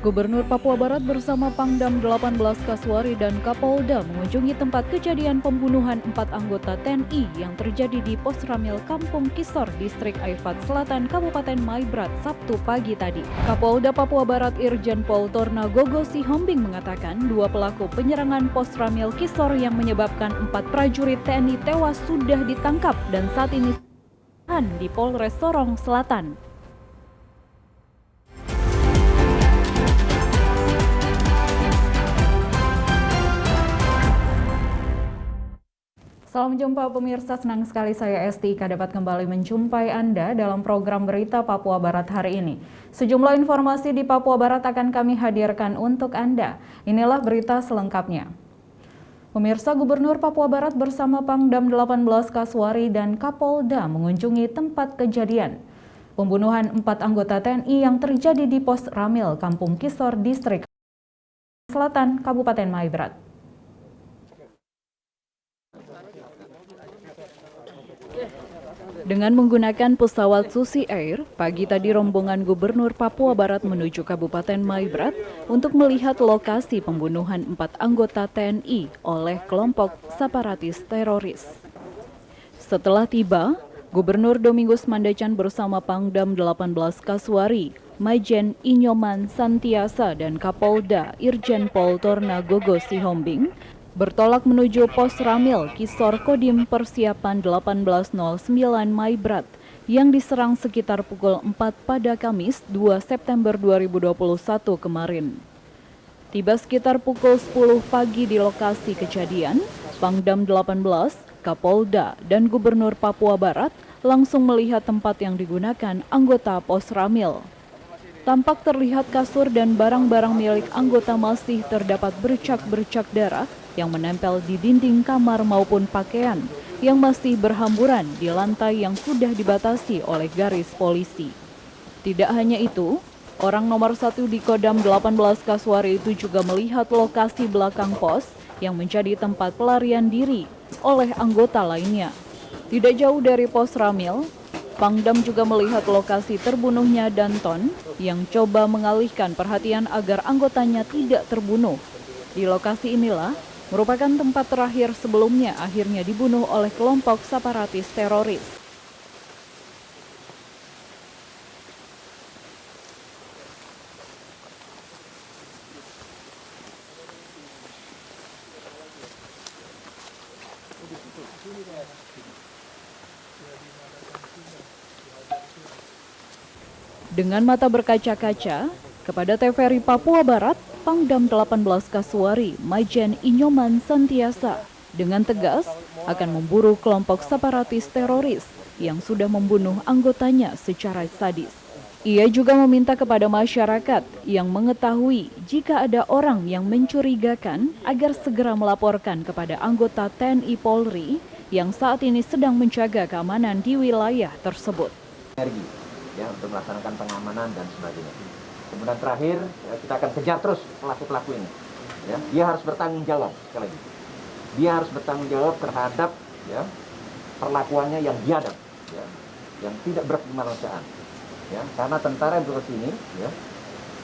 Gubernur Papua Barat bersama Pangdam 18 Kaswari dan Kapolda mengunjungi tempat kejadian pembunuhan 4 anggota TNI yang terjadi di Pos Ramil Kampung Kisor, Distrik Aifat Selatan, Kabupaten Maibrat, Sabtu pagi tadi. Kapolda Papua Barat Irjen Pol Torna Gogo Sihombing mengatakan 2 pelaku penyerangan Pos Ramil Kisor yang menyebabkan 4 prajurit TNI tewas sudah ditangkap dan saat ini di Polres Sorong Selatan. Salam jumpa pemirsa, senang sekali saya Esti Ika dapat kembali menjumpai Anda dalam program Berita Papua Barat hari ini. Sejumlah informasi di Papua Barat akan kami hadirkan untuk Anda. Inilah berita selengkapnya. Pemirsa, Gubernur Papua Barat bersama Pangdam 18 Kaswari dan Kapolda mengunjungi tempat kejadian pembunuhan 4 anggota TNI yang terjadi di Pos Ramil, Kampung Kisor, Distrik Selatan, Kabupaten Maibrat. Dengan menggunakan pesawat Susi Air, pagi tadi rombongan Gubernur Papua Barat menuju Kabupaten Maibrat untuk melihat lokasi pembunuhan 4 anggota TNI oleh kelompok separatis teroris. Setelah tiba, Gubernur Domingus Mandacan bersama Pangdam 18 Kaswari, Majen Inyoman Santiasa dan Kapolda Irjen Pol Torna Gogo Sihombing bertolak menuju Pos Ramil Kisor Kodim Persiapan 1809 Maibrat yang diserang sekitar pukul 4 pada Kamis 2 September 2021 kemarin. Tiba sekitar pukul 10 pagi di lokasi kejadian, Pangdam 18, Kapolda, dan Gubernur Papua Barat langsung melihat tempat yang digunakan anggota Pos Ramil. Tampak terlihat kasur dan barang-barang milik anggota masih terdapat bercak-bercak darah yang menempel di dinding kamar maupun pakaian yang masih berhamburan di lantai yang sudah dibatasi oleh garis polisi. Tidak hanya itu, orang nomor 1 di Kodam 18 Kaswari itu juga melihat lokasi belakang pos yang menjadi tempat pelarian diri oleh anggota lainnya. Tidak jauh dari Pos Ramil, Pangdam juga melihat lokasi terbunuhnya Danton yang coba mengalihkan perhatian agar anggotanya tidak terbunuh. Di lokasi inilah merupakan tempat terakhir sebelumnya akhirnya dibunuh oleh kelompok separatis teroris. Dengan mata berkaca-kaca, kepada TVRI Papua Barat, Pangdam 18 Kaswari, Majen Inyoman Santiasa, dengan tegas akan memburu kelompok separatis teroris yang sudah membunuh anggotanya secara sadis. Ia juga meminta kepada masyarakat yang mengetahui jika ada orang yang mencurigakan agar segera melaporkan kepada anggota TNI Polri yang saat ini sedang menjaga keamanan di wilayah tersebut. Ya, untuk melaksanakan pengamanan dan sebagainya. Kemudian terakhir, ya, kita akan kejar terus pelaku-pelaku ini. Ya, dia harus bertanggung jawab sekali lagi. Dia harus bertanggung jawab terhadap ya, perlakuannya yang biadab, ya, yang tidak berkemanusiaan. Ya, karena tentara yang berada sini ya,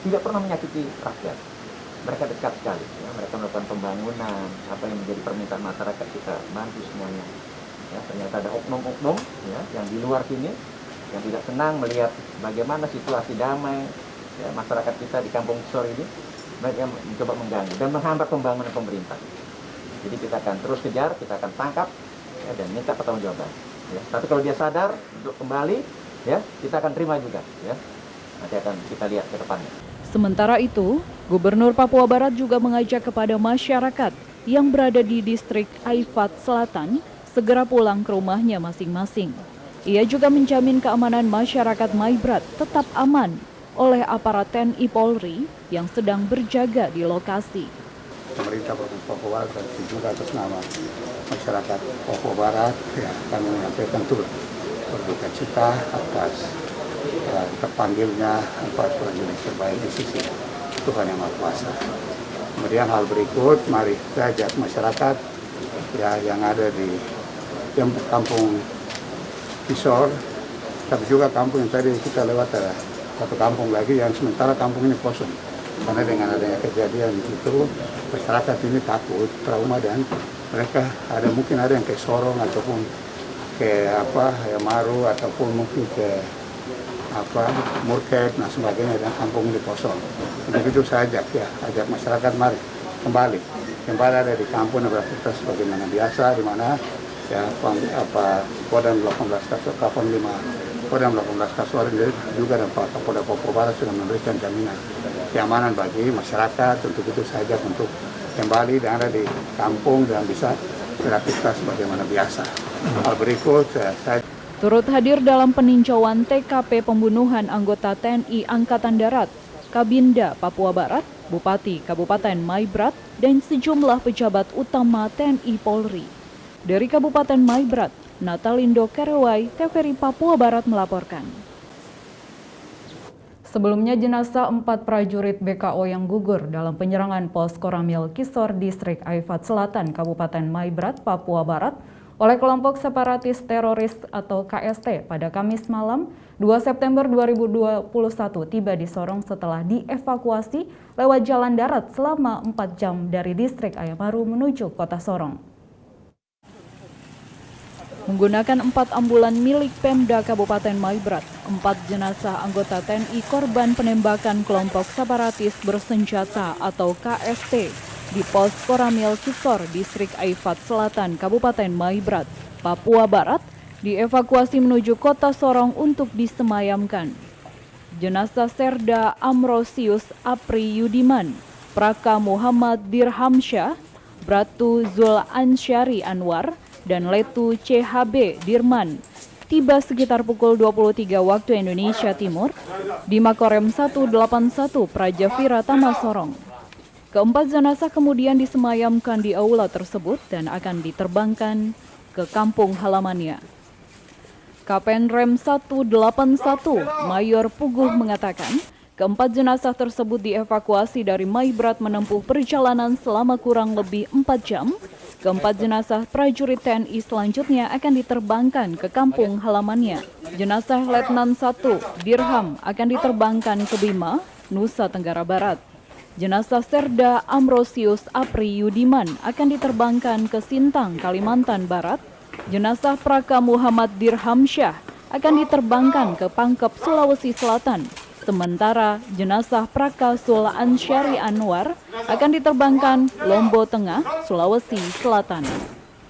tidak pernah menyakiti rakyat. Mereka dekat sekali. Ya, mereka melakukan pembangunan, apa yang menjadi permintaan masyarakat kita bantu semuanya. Ya, ternyata ada oknum-oknum ya, yang di luar sini yang tidak senang melihat bagaimana situasi damai ya, masyarakat kita di Kampung Kisor ini, mereka mencoba mengganggu dan menghambat pembangunan pemerintah. Jadi kita akan terus kejar, kita akan tangkap ya, dan minta pertanggungjawaban. Ya. Tapi kalau dia sadar untuk kembali, ya kita akan terima juga. Ya. Nanti akan kita lihat ke depannya. Sementara itu, Gubernur Papua Barat juga mengajak kepada masyarakat yang berada di distrik Aifat Selatan segera pulang ke rumahnya masing-masing. Ia juga menjamin keamanan masyarakat Maibrat tetap aman oleh aparat TNI Polri yang sedang berjaga di lokasi. Pemerintah Provinsi Papua Barat dan juga atas nama masyarakat Papua Barat, ya, kami menyampaikan turut berduka cita atas terpanggilnya 4 prajurit terbaik di sisi Tuhan Yang Maha Kuasa. Kemudian hal berikut, mari kita ajak masyarakat ya, yang ada di Kampung Kisor, tapi juga kampung yang tadi kita lewat ada satu kampung lagi yang sementara kampung ini kosong. Karena dengan adanya kejadian itu masyarakat ini takut, trauma, dan mereka mungkin ada yang ke Sorong ataupun ke ya Maru ataupun mungkin ke Murket dan sebagainya, dan kampung ini kosong. Untuk itu saya ajak masyarakat mari kembali ada di kampung dan beraktivitas sebagaimana biasa, di mana ya Kodam 18 Kasuari juga dan Pak Kapolda Papua Barat sudah memberikan jaminan keamanan bagi masyarakat. Untuk itu saja untuk kembali dan ada di kampung dan bisa beraktivitas sebagaimana biasa. Hal berikut saya Turut hadir dalam peninjauan TKP pembunuhan anggota TNI Angkatan Darat, Kabinda Papua Barat, Bupati Kabupaten Maibrat, dan sejumlah pejabat utama TNI Polri. Dari Kabupaten Maibrat, Natalindo Karewai, TVRI Papua Barat melaporkan. Sebelumnya jenazah 4 prajurit BKO yang gugur dalam penyerangan pos Koramil Kisor Distrik Aifat Selatan, Kabupaten Maibrat, Papua Barat oleh kelompok separatis teroris atau KST pada Kamis malam 2 September 2021 tiba di Sorong setelah dievakuasi lewat jalan darat selama 4 jam dari distrik Ayamaru menuju kota Sorong. Menggunakan 4 ambulan milik Pemda Kabupaten Maibrat, 4 jenazah anggota TNI korban penembakan kelompok separatis bersenjata atau KST di pos Koramil Kisor, Distrik Aifat Selatan, Kabupaten Maibrat, Papua Barat, dievakuasi menuju kota Sorong untuk disemayamkan. Jenazah Serda Amrosius Apri Yudiman, Praka Muhammad Dirhamsyah, Bratu Zul Ansyari Anwar, dan Letu CHB Dirman tiba sekitar pukul 23 waktu Indonesia Timur di Makorem 181 Praja Viratama Sorong. Keempat jenazah kemudian disemayamkan di aula tersebut dan akan diterbangkan ke kampung halamannya. Kapten Rem 181 Mayor Puguh mengatakan, keempat jenazah tersebut dievakuasi dari Maibrat menempuh perjalanan selama kurang lebih 4 jam. Keempat jenazah prajurit TNI selanjutnya akan diterbangkan ke kampung halamannya. Jenazah Letnan 1 Dirham akan diterbangkan ke Bima, Nusa Tenggara Barat. Jenazah Serda Amrosius Apri Yudiman akan diterbangkan ke Sintang, Kalimantan Barat. Jenazah Praka Muhammad Dirhamsyah akan diterbangkan ke Pangkep, Sulawesi Selatan. Sementara jenazah Praka Zul Ansyari Anwar akan diterbangkan Lombok Tengah, Sulawesi Selatan.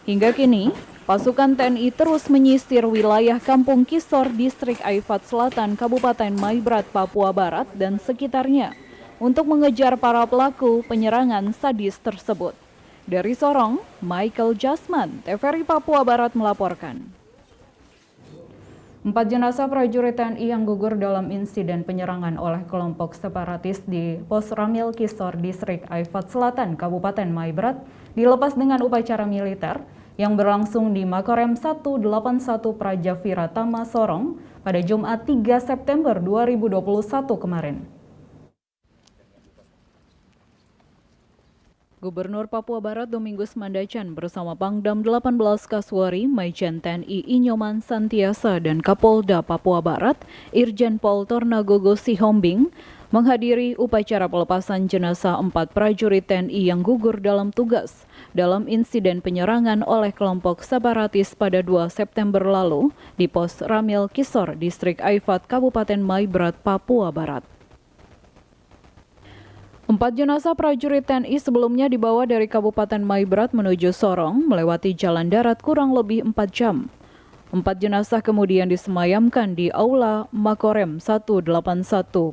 Hingga kini, pasukan TNI terus menyisir wilayah Kampung Kisor, Distrik Aifat Selatan, Kabupaten Maibrat, Papua Barat, dan sekitarnya untuk mengejar para pelaku penyerangan sadis tersebut. Dari Sorong, Michael Jasman, TVRI Papua Barat melaporkan. 4 jenazah prajurit TNI yang gugur dalam insiden penyerangan oleh kelompok separatis di Pos Ramil Kisor, Distrik Aifat Selatan, Kabupaten Maibrat, dilepas dengan upacara militer yang berlangsung di Makorem 181 Praja Viratama Sorong pada Jumat 3 September 2021 kemarin. Gubernur Papua Barat Domingus Mandacan bersama Pangdam 18 Kasuari, Maijen TNI Inyoman Santiasa dan Kapolda Papua Barat, Irjen Pol Tornagogo Sihombing, menghadiri upacara pelepasan jenazah 4 prajurit TNI yang gugur dalam tugas dalam insiden penyerangan oleh kelompok separatis pada 2 September lalu di Pos Ramil Kisor, Distrik Aifat, Kabupaten Maibrat, Papua Barat. 4 jenazah prajurit TNI sebelumnya dibawa dari Kabupaten Maibrat menuju Sorong melewati jalan darat kurang lebih 4 jam. 4 jenazah kemudian disemayamkan di Aula Makorem 181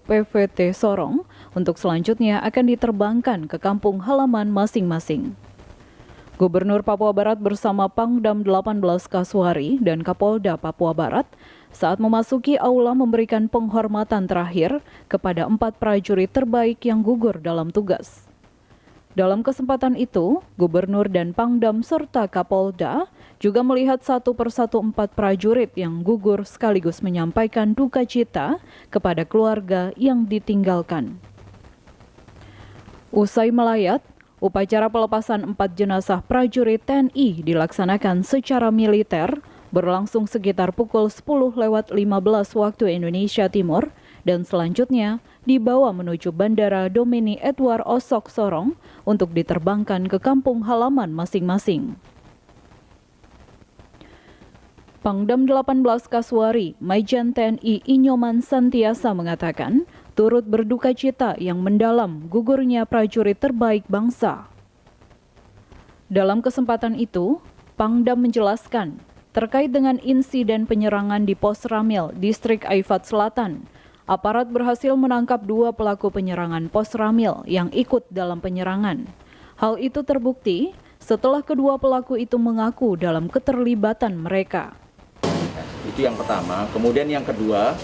PVT Sorong untuk selanjutnya akan diterbangkan ke kampung halaman masing-masing. Gubernur Papua Barat bersama Pangdam 18 Kasuari dan Kapolda Papua Barat saat memasuki aula memberikan penghormatan terakhir kepada 4 prajurit terbaik yang gugur dalam tugas. Dalam kesempatan itu, Gubernur dan Pangdam serta Kapolda juga melihat satu persatu 4 prajurit yang gugur sekaligus menyampaikan duka cita kepada keluarga yang ditinggalkan. Usai melayat, upacara pelepasan 4 jenazah prajurit TNI dilaksanakan secara militer berlangsung sekitar pukul 10:15 waktu Indonesia Timur dan selanjutnya dibawa menuju Bandara Domini Edward Osok Sorong untuk diterbangkan ke kampung halaman masing-masing. Pangdam 18 Kasuari, Maijen TNI Inyoman Santiasa mengatakan, turut berduka cita yang mendalam gugurnya prajurit terbaik bangsa. Dalam kesempatan itu, Pangdam menjelaskan terkait dengan insiden penyerangan di Pos Ramil, Distrik Aifat Selatan. Aparat berhasil menangkap 2 pelaku penyerangan Pos Ramil yang ikut dalam penyerangan. Hal itu terbukti setelah kedua pelaku itu mengaku dalam keterlibatan mereka. Itu yang pertama. Kemudian yang kedua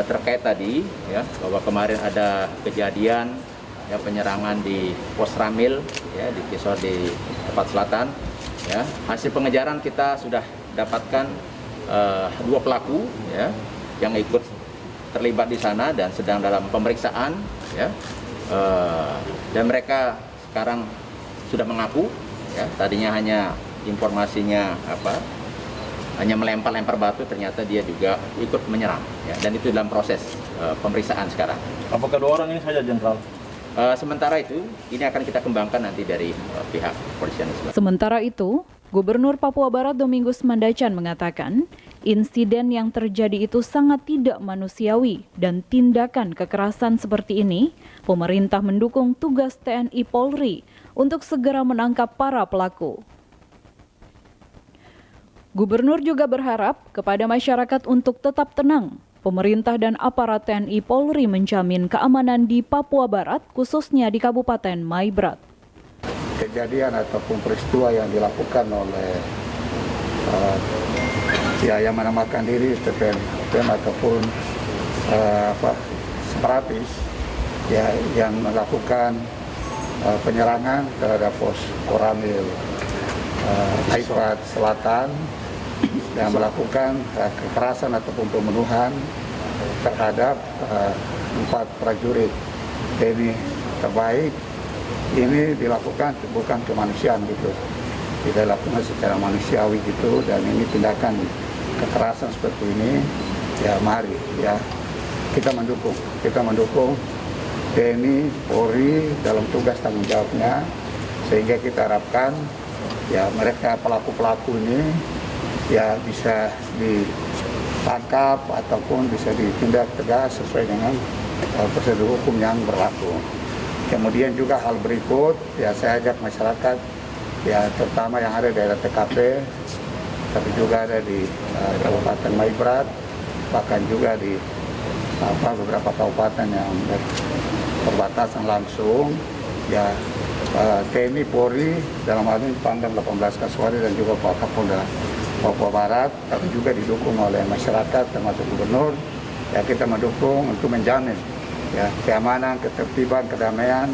terkait tadi ya bahwa kemarin ada kejadian ya penyerangan di Pos Ramil ya di Kisor di Aifat Selatan ya. Hasil pengejaran kita sudah dapatkan 2 pelaku ya yang ikut terlibat di sana dan sedang dalam pemeriksaan ya. Dan mereka sekarang sudah mengaku ya, tadinya hanya informasinya hanya melempar-lempar batu, ternyata dia juga ikut menyerang ya, dan itu dalam proses pemeriksaan sekarang. Apakah 2 orang ini saja, Jenderal? Sementara itu ini akan kita kembangkan nanti dari pihak kepolisian. Sementara itu, Gubernur Papua Barat Domingus Mandacan mengatakan, insiden yang terjadi itu sangat tidak manusiawi dan tindakan kekerasan seperti ini, pemerintah mendukung tugas TNI Polri untuk segera menangkap para pelaku. Gubernur juga berharap kepada masyarakat untuk tetap tenang. Pemerintah dan aparat TNI Polri menjamin keamanan di Papua Barat, khususnya di Kabupaten Maibrat. Kejadian ataupun peristiwa yang dilakukan oleh yang menamakan diri TPM ataupun separatis ya yang melakukan penyerangan terhadap Pos Koramil Aifat Selatan yang melakukan kekerasan ataupun pembunuhan terhadap 4 prajurit TNI terbaik. Ini dilakukan bukan kemanusiaan gitu, tidak dilakukan secara manusiawi gitu, dan ini tindakan kekerasan seperti ini ya mari ya kita mendukung TNI Polri dalam tugas tanggung jawabnya, sehingga kita harapkan ya mereka pelaku-pelaku ini ya bisa ditangkap ataupun bisa ditindak tegas sesuai dengan prosedur hukum yang berlaku. Kemudian juga hal berikut ya saya ajak masyarakat ya terutama yang ada di daerah TKP, tapi juga ada di Kabupaten Maibrat, bahkan juga di beberapa kabupaten yang berbatasan langsung ya TNI Polri dalam hal ini Pangdam 18 Kasuari dan juga Pak Kapolda Papua Barat, tapi juga didukung oleh masyarakat termasuk gubernur ya kita mendukung untuk menjamin ya keamanan, ketertiban, kedamaian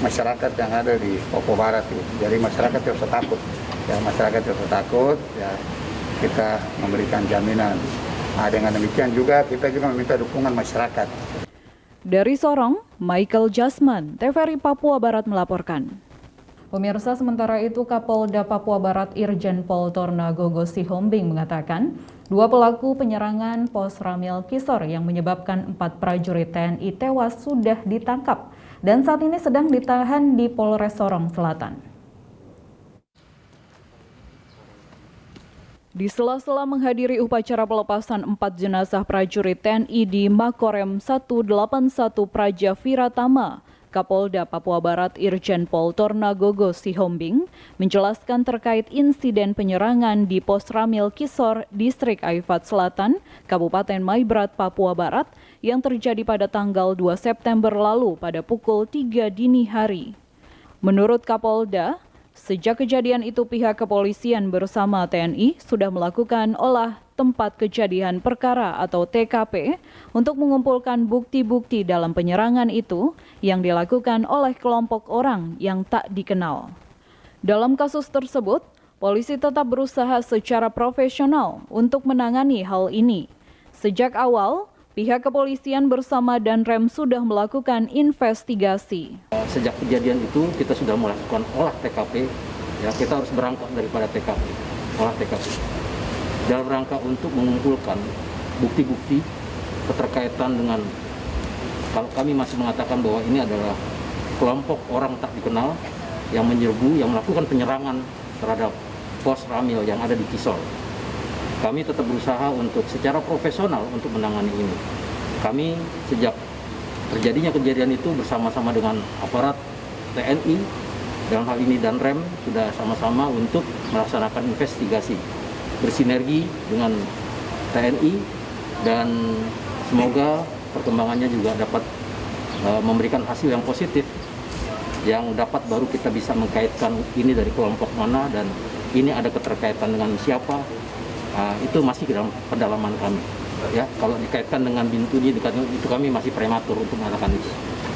masyarakat yang ada di Papua Barat itu. Jadi masyarakat tidak usah takut ya kita memberikan jaminan. Nah, dengan demikian juga kita juga meminta dukungan masyarakat. Dari Sorong, Michael Jasman, TVRI Papua Barat melaporkan. Pemirsa, sementara itu Kapolda Papua Barat Irjen Pol Tornagogo Sihombing mengatakan 2 pelaku penyerangan Pos Ramil Kisor yang menyebabkan 4 prajurit TNI tewas sudah ditangkap dan saat ini sedang ditahan di Polres Sorong Selatan. Di sela-sela menghadiri upacara pelepasan 4 jenazah prajurit TNI di Makorem 181 Praja Viratama, Kapolda Papua Barat Irjen Pol Tornagogo Sihombing menjelaskan terkait insiden penyerangan di Pos Ramil Kisor, Distrik Aifat Selatan, Kabupaten Maibrat, Papua Barat yang terjadi pada tanggal 2 September lalu pada pukul 3 dini hari. Menurut Kapolda, sejak kejadian itu pihak kepolisian bersama TNI sudah melakukan olah tempat kejadian perkara atau TKP untuk mengumpulkan bukti-bukti dalam penyerangan itu yang dilakukan oleh kelompok orang yang tak dikenal. Dalam kasus tersebut, polisi tetap berusaha secara profesional untuk menangani hal ini. Sejak awal, pihak kepolisian bersama Danrem sudah melakukan investigasi. Sejak kejadian itu kita sudah melakukan olah TKP, ya kita harus berangkat daripada TKP, olah TKP. Dalam rangka untuk mengumpulkan bukti-bukti keterkaitan dengan Kalau kami masih mengatakan bahwa ini adalah kelompok orang tak dikenal yang menyerbu, yang melakukan penyerangan terhadap pos Ramil yang ada di Kisor. Kami tetap berusaha untuk secara profesional untuk menangani ini. Kami sejak terjadinya kejadian itu bersama-sama dengan aparat TNI, dalam hal ini Danrem, sudah sama-sama untuk melaksanakan investigasi, bersinergi dengan TNI, dan semoga perkembangannya juga dapat memberikan hasil yang positif, yang dapat baru kita bisa mengkaitkan ini dari kelompok mana dan ini ada keterkaitan dengan siapa. Itu masih dalam pendalaman kami. Ya, kalau dikaitkan dengan Bintuni, itu kami masih prematur untuk mengatakan itu.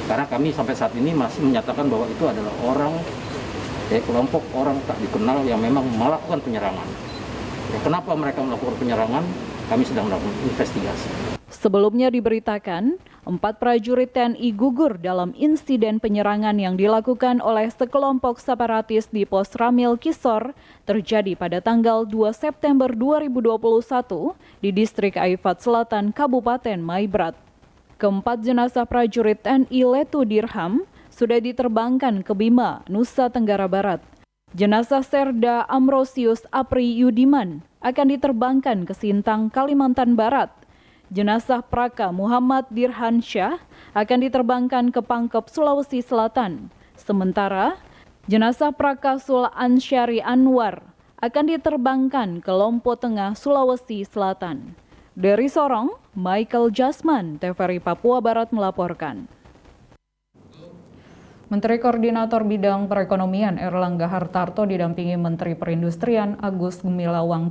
Karena kami sampai saat ini masih menyatakan bahwa itu adalah kelompok orang tak dikenal yang memang melakukan penyerangan. Ya, kenapa mereka melakukan penyerangan? Kami sedang melakukan investigasi. Sebelumnya diberitakan, 4 prajurit TNI gugur dalam insiden penyerangan yang dilakukan oleh sekelompok separatis di pos Ramil Kisor terjadi pada tanggal 2 September 2021 di distrik Aifat Selatan, Kabupaten Maibrat. Keempat jenazah prajurit TNI Letu Dirham sudah diterbangkan ke Bima, Nusa Tenggara Barat. Jenazah Serda Amrosius Apri Yudiman akan diterbangkan ke Sintang, Kalimantan Barat. Jenazah Praka Muhammad Dirhansyah akan diterbangkan ke Pangkep, Sulawesi Selatan. Sementara, jenazah Praka Sul Ansyari Anwar akan diterbangkan ke Lompok Tengah, Sulawesi Selatan. Dari Sorong, Michael Jasman, TVRI Papua Barat melaporkan. Menteri Koordinator Bidang Perekonomian Erlangga Hartarto didampingi Menteri Perindustrian Agus Gumiwang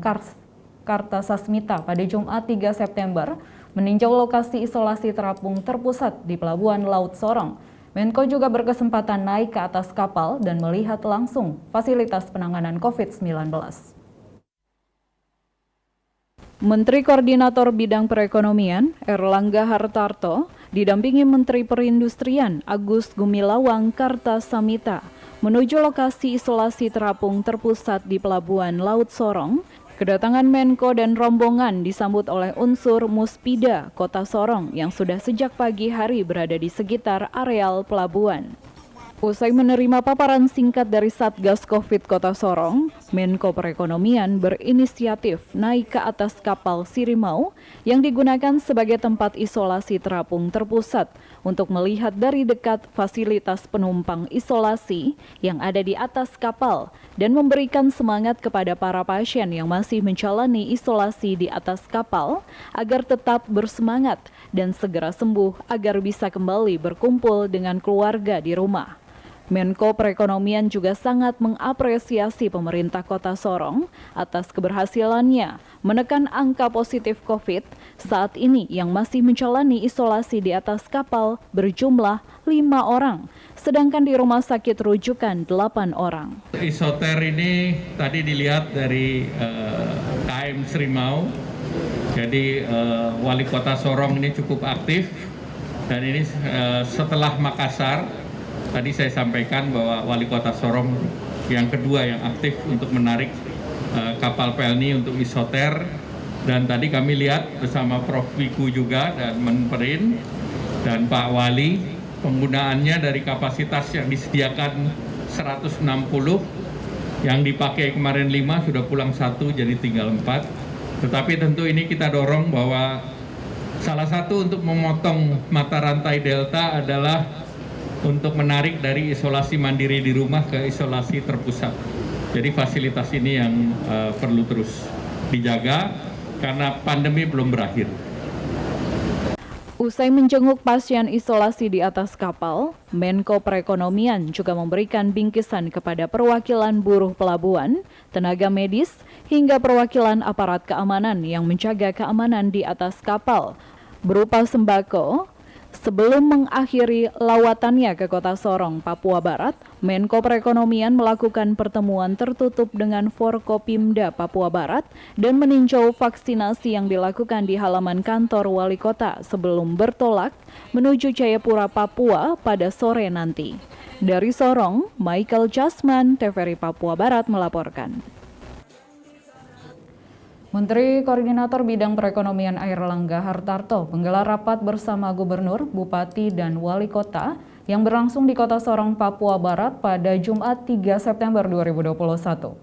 Kartasasmita pada Jumat 3 September meninjau lokasi isolasi terapung terpusat di Pelabuhan Laut Sorong. Menko juga berkesempatan naik ke atas kapal dan melihat langsung fasilitas penanganan COVID-19. Menteri Koordinator Bidang Perekonomian Erlangga Hartarto didampingi Menteri Perindustrian Agus Gumiwang Kartasasmita menuju lokasi isolasi terapung terpusat di Pelabuhan Laut Sorong. Kedatangan Menko dan rombongan disambut oleh unsur Muspida Kota Sorong yang sudah sejak pagi hari berada di sekitar areal pelabuhan. Usai menerima paparan singkat dari Satgas Covid Kota Sorong, Menko Perekonomian berinisiatif naik ke atas kapal Sirimau yang digunakan sebagai tempat isolasi terapung terpusat untuk melihat dari dekat fasilitas penumpang isolasi yang ada di atas kapal dan memberikan semangat kepada para pasien yang masih menjalani isolasi di atas kapal agar tetap bersemangat dan segera sembuh agar bisa kembali berkumpul dengan keluarga di rumah. Menko Perekonomian juga sangat mengapresiasi pemerintah Kota Sorong atas keberhasilannya menekan angka positif COVID saat ini yang masih menjalani isolasi di atas kapal berjumlah 5 orang, sedangkan di rumah sakit rujukan 8 orang. Isoter ini tadi dilihat dari KM Sirimau, jadi Wali Kota Sorong ini cukup aktif dan ini setelah Makassar. Tadi saya sampaikan bahwa Wali Kota Sorong yang kedua yang aktif untuk menarik kapal Pelni untuk isoter, dan tadi kami lihat bersama Prof. Wiku juga dan Menperin dan Pak Wali penggunaannya dari kapasitas yang disediakan 160 yang dipakai kemarin 5 sudah pulang 1 jadi tinggal 4. Tetapi tentu ini kita dorong bahwa salah satu untuk memotong mata rantai Delta adalah untuk menarik dari isolasi mandiri di rumah ke isolasi terpusat. Jadi fasilitas ini yang perlu terus dijaga karena pandemi belum berakhir. Usai menjenguk pasien isolasi di atas kapal, Menko Perekonomian juga memberikan bingkisan kepada perwakilan buruh pelabuhan, tenaga medis, hingga perwakilan aparat keamanan yang menjaga keamanan di atas kapal, berupa sembako. Sebelum mengakhiri lawatannya ke Kota Sorong, Papua Barat, Menko Perekonomian melakukan pertemuan tertutup dengan Forkopimda Papua Barat dan meninjau vaksinasi yang dilakukan di halaman kantor Wali Kota sebelum bertolak menuju Jayapura, Papua pada sore nanti. Dari Sorong, Michael Jasman, TVRI Papua Barat melaporkan. Menteri Koordinator Bidang Perekonomian Airlangga Hartarto menggelar rapat bersama Gubernur, Bupati, dan Wali Kota yang berlangsung di Kota Sorong, Papua Barat pada Jumat 3 September 2021.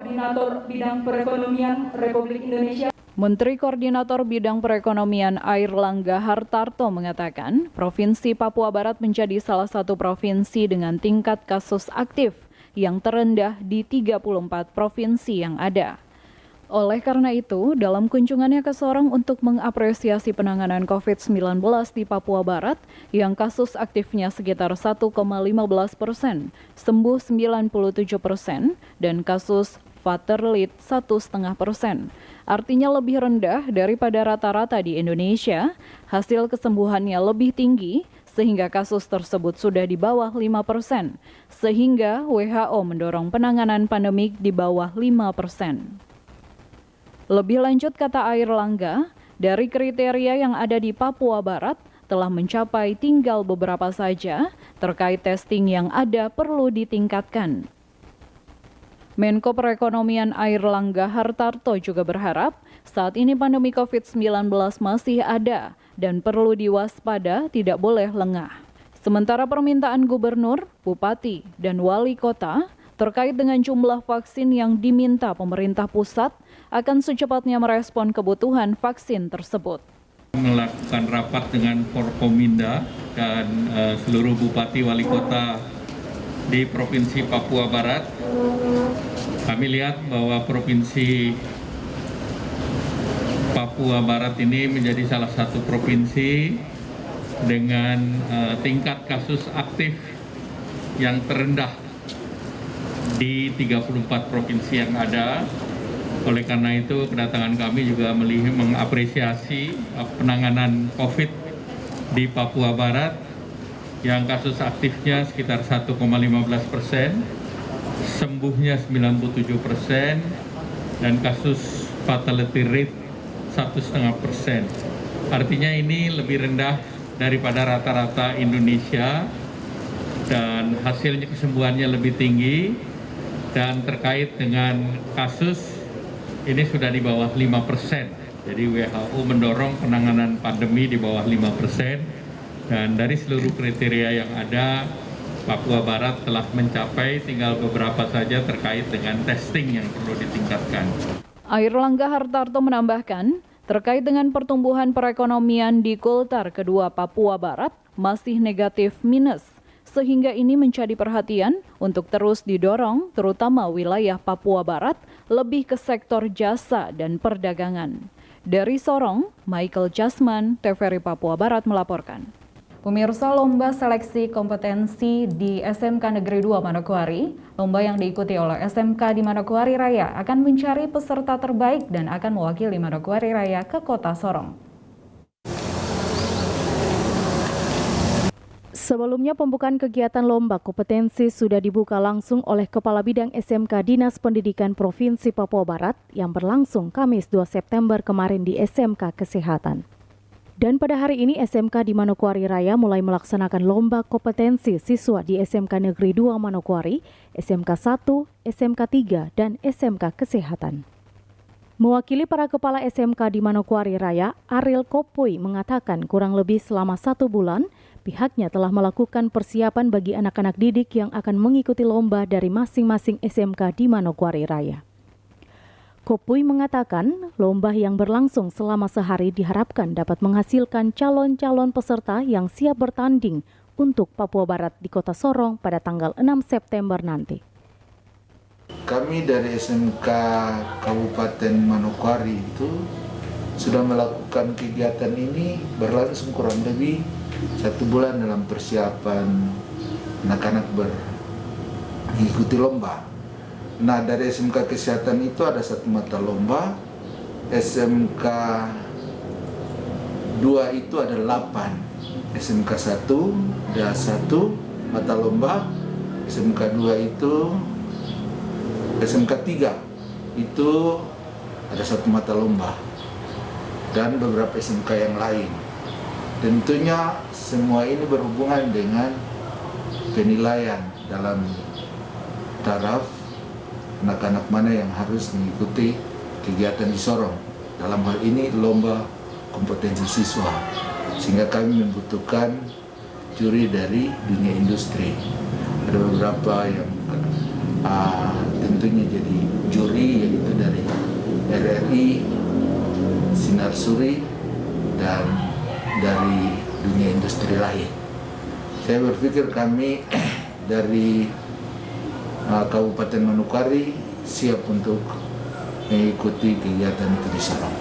Koordinator Bidang Perekonomian Republik Indonesia Menteri Koordinator Bidang Perekonomian Airlangga Hartarto mengatakan, Provinsi Papua Barat menjadi salah satu provinsi dengan tingkat kasus aktif yang terendah di 34 provinsi yang ada. Oleh karena itu, dalam kunjungannya ke Sorong untuk mengapresiasi penanganan COVID-19 di Papua Barat yang kasus aktifnya sekitar 1,15%, sembuh 97%, dan kasus fatality 1,5%. Artinya lebih rendah daripada rata-rata di Indonesia, hasil kesembuhannya lebih tinggi, sehingga kasus tersebut sudah di bawah 5%, sehingga WHO mendorong penanganan pandemik di bawah 5%. Lebih lanjut, kata Airlangga, dari kriteria yang ada di Papua Barat telah mencapai, tinggal beberapa saja terkait testing yang ada perlu ditingkatkan. Menko Perekonomian Airlangga Hartarto juga berharap saat ini pandemi COVID-19 masih ada dan perlu diwaspada, tidak boleh lengah. Sementara permintaan gubernur, bupati, dan wali kota terkait dengan jumlah vaksin yang diminta pemerintah pusat akan secepatnya merespon kebutuhan vaksin tersebut. Melakukan rapat dengan Forkominda dan seluruh bupati wali kota di Provinsi Papua Barat. Kami lihat bahwa Provinsi Papua Barat ini menjadi salah satu provinsi dengan tingkat kasus aktif yang terendah di 34 provinsi yang ada. Oleh karena itu, kedatangan kami juga mengapresiasi penanganan COVID di Papua Barat yang kasus aktifnya sekitar 1,15%, sembuhnya 97%, dan kasus fatality rate 1,5%. Artinya ini lebih rendah daripada rata-rata Indonesia dan hasilnya kesembuhannya lebih tinggi, dan terkait dengan kasus ini sudah di bawah 5%. Jadi WHO mendorong penanganan pandemi di bawah 5%, dan dari seluruh kriteria yang ada, Papua Barat telah mencapai, tinggal beberapa saja terkait dengan testing yang perlu ditingkatkan. Airlangga Hartarto menambahkan, terkait dengan pertumbuhan perekonomian di kuartal kedua Papua Barat masih negatif minus, sehingga ini menjadi perhatian untuk terus didorong, terutama wilayah Papua Barat, lebih ke sektor jasa dan perdagangan. Dari Sorong, Michael Jasman, TVRI Papua Barat melaporkan. Pemirsa, lomba seleksi kompetensi di SMK Negeri 2 Manokwari, lomba yang diikuti oleh SMK di Manokwari Raya akan mencari peserta terbaik dan akan mewakili Manokwari Raya ke Kota Sorong. Sebelumnya, pembukaan kegiatan lomba kompetensi sudah dibuka langsung oleh Kepala Bidang SMK Dinas Pendidikan Provinsi Papua Barat yang berlangsung Kamis 2 September kemarin di SMK Kesehatan. Dan pada hari ini SMK di Manokwari Raya mulai melaksanakan lomba kompetensi siswa di SMK Negeri 2 Manokwari, SMK 1, SMK 3, dan SMK Kesehatan. Mewakili para kepala SMK di Manokwari Raya, Ariel Kopui mengatakan kurang lebih selama 1 bulan, pihaknya telah melakukan persiapan bagi anak-anak didik yang akan mengikuti lomba dari masing-masing SMK di Manokwari Raya. Kopui mengatakan lomba yang berlangsung selama sehari diharapkan dapat menghasilkan calon-calon peserta yang siap bertanding untuk Papua Barat di Kota Sorong pada tanggal 6 September nanti. Kami dari SMK Kabupaten Manokwari itu sudah melakukan kegiatan ini berlangsung kurang lebih 1 bulan dalam persiapan anak-anak mengikuti lomba. Nah, dari SMK Kesehatan itu ada 1 mata lomba, SMK 2 itu ada 8, SMK 1 ada 1 mata lomba, SMK 2 itu, SMK 3 itu ada 1 mata lomba, dan beberapa SMK yang lain. Tentunya semua ini berhubungan dengan penilaian dalam taraf anak-anak mana yang harus mengikuti kegiatan di Sorong. Dalam hal ini lomba kompetensi siswa, sehingga kami membutuhkan juri dari dunia industri. Ada beberapa yang tentunya jadi juri, yaitu dari RRI, Sinar Suri, dan dari dunia industri lain. Saya berpikir kami dari Kabupaten Manokwari siap untuk mengikuti kegiatan itu di Sorong.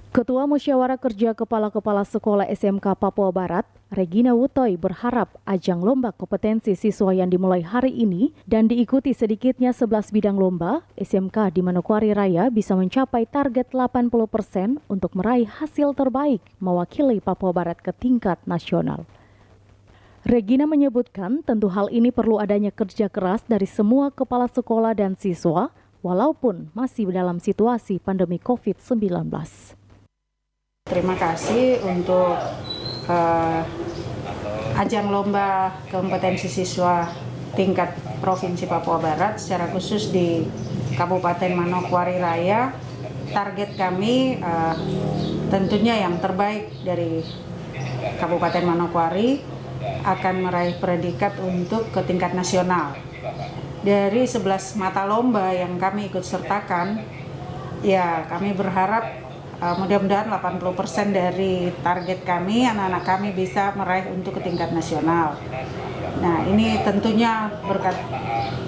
Ketua Musyawarah Kerja Kepala-Kepala Sekolah SMK Papua Barat, Regina Wutoy, berharap ajang lomba kompetensi siswa yang dimulai hari ini dan diikuti sedikitnya 11 bidang lomba, SMK di Manokwari Raya bisa mencapai target 80% untuk meraih hasil terbaik mewakili Papua Barat ke tingkat nasional. Regina menyebutkan tentu hal ini perlu adanya kerja keras dari semua kepala sekolah dan siswa, walaupun masih dalam situasi pandemi COVID-19. Terima kasih untuk ajang lomba kompetensi siswa tingkat Provinsi Papua Barat, secara khusus di Kabupaten Manokwari Raya. Target kami tentunya yang terbaik dari Kabupaten Manokwari akan meraih predikat untuk ke tingkat nasional. Dari 11 mata lomba yang kami ikut sertakan, ya kami berharap mudah-mudahan 80% dari target kami, anak-anak kami bisa meraih untuk ke tingkat nasional. Nah, ini tentunya berkat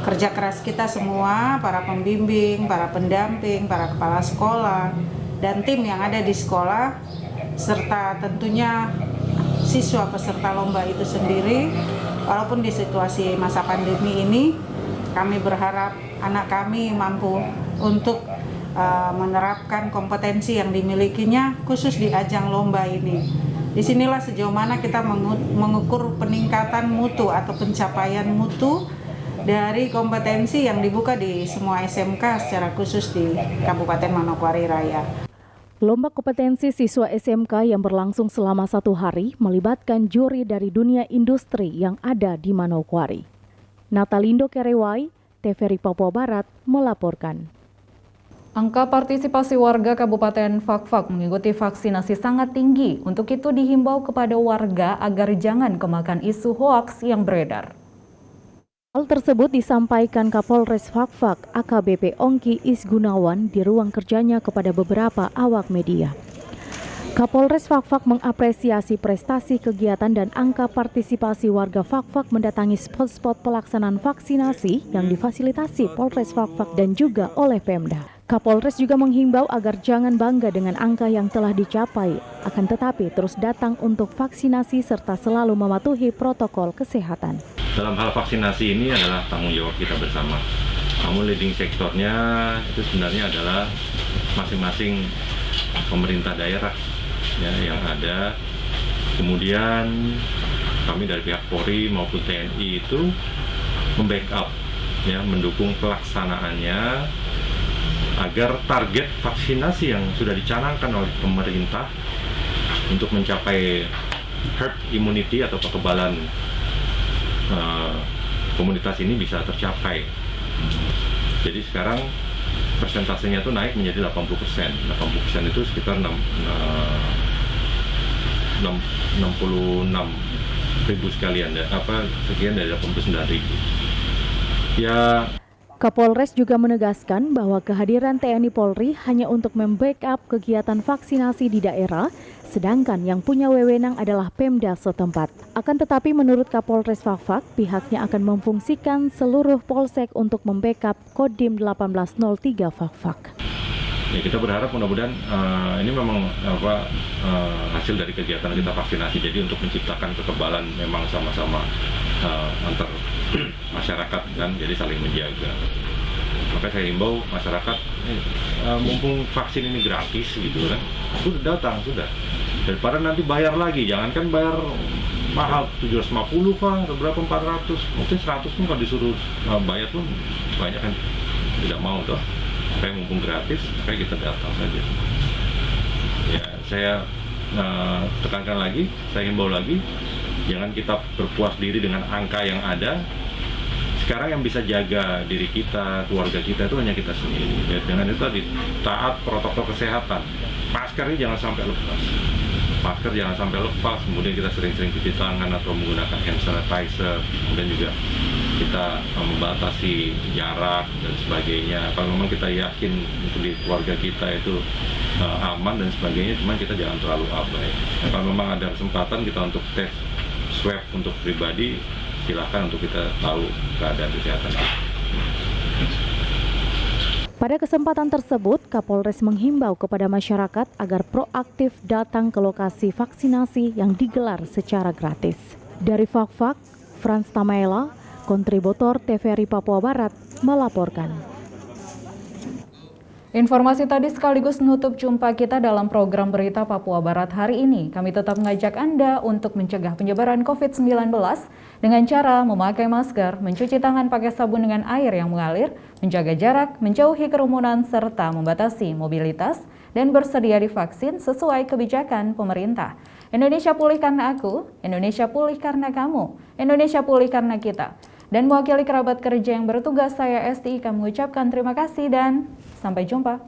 kerja keras kita semua, para pembimbing, para pendamping, para kepala sekolah, dan tim yang ada di sekolah, serta tentunya siswa peserta lomba itu sendiri. Walaupun di situasi masa pandemi ini, kami berharap anak kami mampu untuk menerapkan kompetensi yang dimilikinya khusus di ajang lomba ini. Disinilah sejauh mana kita mengukur peningkatan mutu atau pencapaian mutu dari kompetensi yang dibuka di semua SMK secara khusus di Kabupaten Manokwari Raya. Lomba kompetensi siswa SMK yang berlangsung selama 1 hari melibatkan juri dari dunia industri yang ada di Manokwari. Natalindo Kerewai, TVRI Papua Barat melaporkan. Angka partisipasi warga Kabupaten Fakfak mengikuti vaksinasi sangat tinggi. Untuk itu dihimbau kepada warga agar jangan kemakan isu hoaks yang beredar. Hal tersebut disampaikan Kapolres Fakfak AKBP Ongki Isgunawan di ruang kerjanya kepada beberapa awak media. Kapolres Fakfak mengapresiasi prestasi kegiatan dan angka partisipasi warga Fakfak mendatangi spot-spot pelaksanaan vaksinasi yang difasilitasi Polres Fakfak dan juga oleh Pemda. Kapolres juga menghimbau agar jangan bangga dengan angka yang telah dicapai, akan tetapi terus datang untuk vaksinasi serta selalu mematuhi protokol kesehatan. Dalam hal vaksinasi ini adalah tanggung jawab kita bersama. Namun leading sektornya itu sebenarnya adalah masing-masing pemerintah daerah ya, yang ada. Kemudian kami dari pihak Polri maupun TNI itu membackup, ya, mendukung pelaksanaannya agar target vaksinasi yang sudah dicanangkan oleh pemerintah untuk mencapai herd immunity atau kekebalan komunitas ini bisa tercapai. Jadi sekarang persentasenya itu naik menjadi 80%. 80% itu sekitar 66.000 sekian dari 89.000. Ya. Kapolres juga menegaskan bahwa kehadiran TNI Polri hanya untuk membackup kegiatan vaksinasi di daerah, sedangkan yang punya wewenang adalah Pemda setempat. Akan tetapi menurut Kapolres Fakfak, pihaknya akan memfungsikan seluruh polsek untuk membackup Kodim 1803 Fakfak. Ya, kita berharap mudah-mudahan ini memang hasil dari kegiatan kita vaksinasi. Jadi untuk menciptakan kekebalan memang sama-sama antar masyarakat kan, jadi saling menjaga. Maka saya himbau masyarakat, mumpung vaksin ini gratis gitu kan, sudah datang sudah. Daripada nanti bayar lagi, jangankan bayar mahal 750 kah, atau berapa 400, mungkin 100 pun kalau disuruh bayar pun banyak kan tidak mau toh. Kayak mumpung gratis, kayak kita datang saja. Ya, saya tekankan lagi, saya himbau lagi, jangan kita berpuas diri dengan angka yang ada. sekarang yang bisa jaga diri kita, keluarga kita itu hanya kita sendiri. Ya, dengan itu tadi taat protokol kesehatan. Maskernya jangan sampai lepas. Masker jangan sampai lepas. Kemudian kita sering-sering cuci tangan atau menggunakan hand sanitizer. Kemudian juga kita membatasi jarak dan sebagainya. Kalau memang kita yakin untuk di keluarga kita itu aman dan sebagainya, cuma kita jangan terlalu abai. Kalau memang ada kesempatan kita untuk tes swab untuk pribadi, silakan untuk kita tahu keadaan kesehatan kita. Pada kesempatan tersebut, Kapolres menghimbau kepada masyarakat agar proaktif datang ke lokasi vaksinasi yang digelar secara gratis. Dari Fakfak, Frans Tamaela, kontributor TVRI Papua Barat, melaporkan. Informasi tadi sekaligus menutup jumpa kita dalam program Berita Papua Barat hari ini. Kami tetap mengajak Anda untuk mencegah penyebaran COVID-19 dengan cara memakai masker, mencuci tangan pakai sabun dengan air yang mengalir, menjaga jarak, menjauhi kerumunan, serta membatasi mobilitas dan bersedia divaksin sesuai kebijakan pemerintah. Indonesia pulih karena aku, Indonesia pulih karena kamu, Indonesia pulih karena kita. Dan mewakili kerabat kerja yang bertugas, saya Esti Ika mengucapkan terima kasih dan sampai jumpa.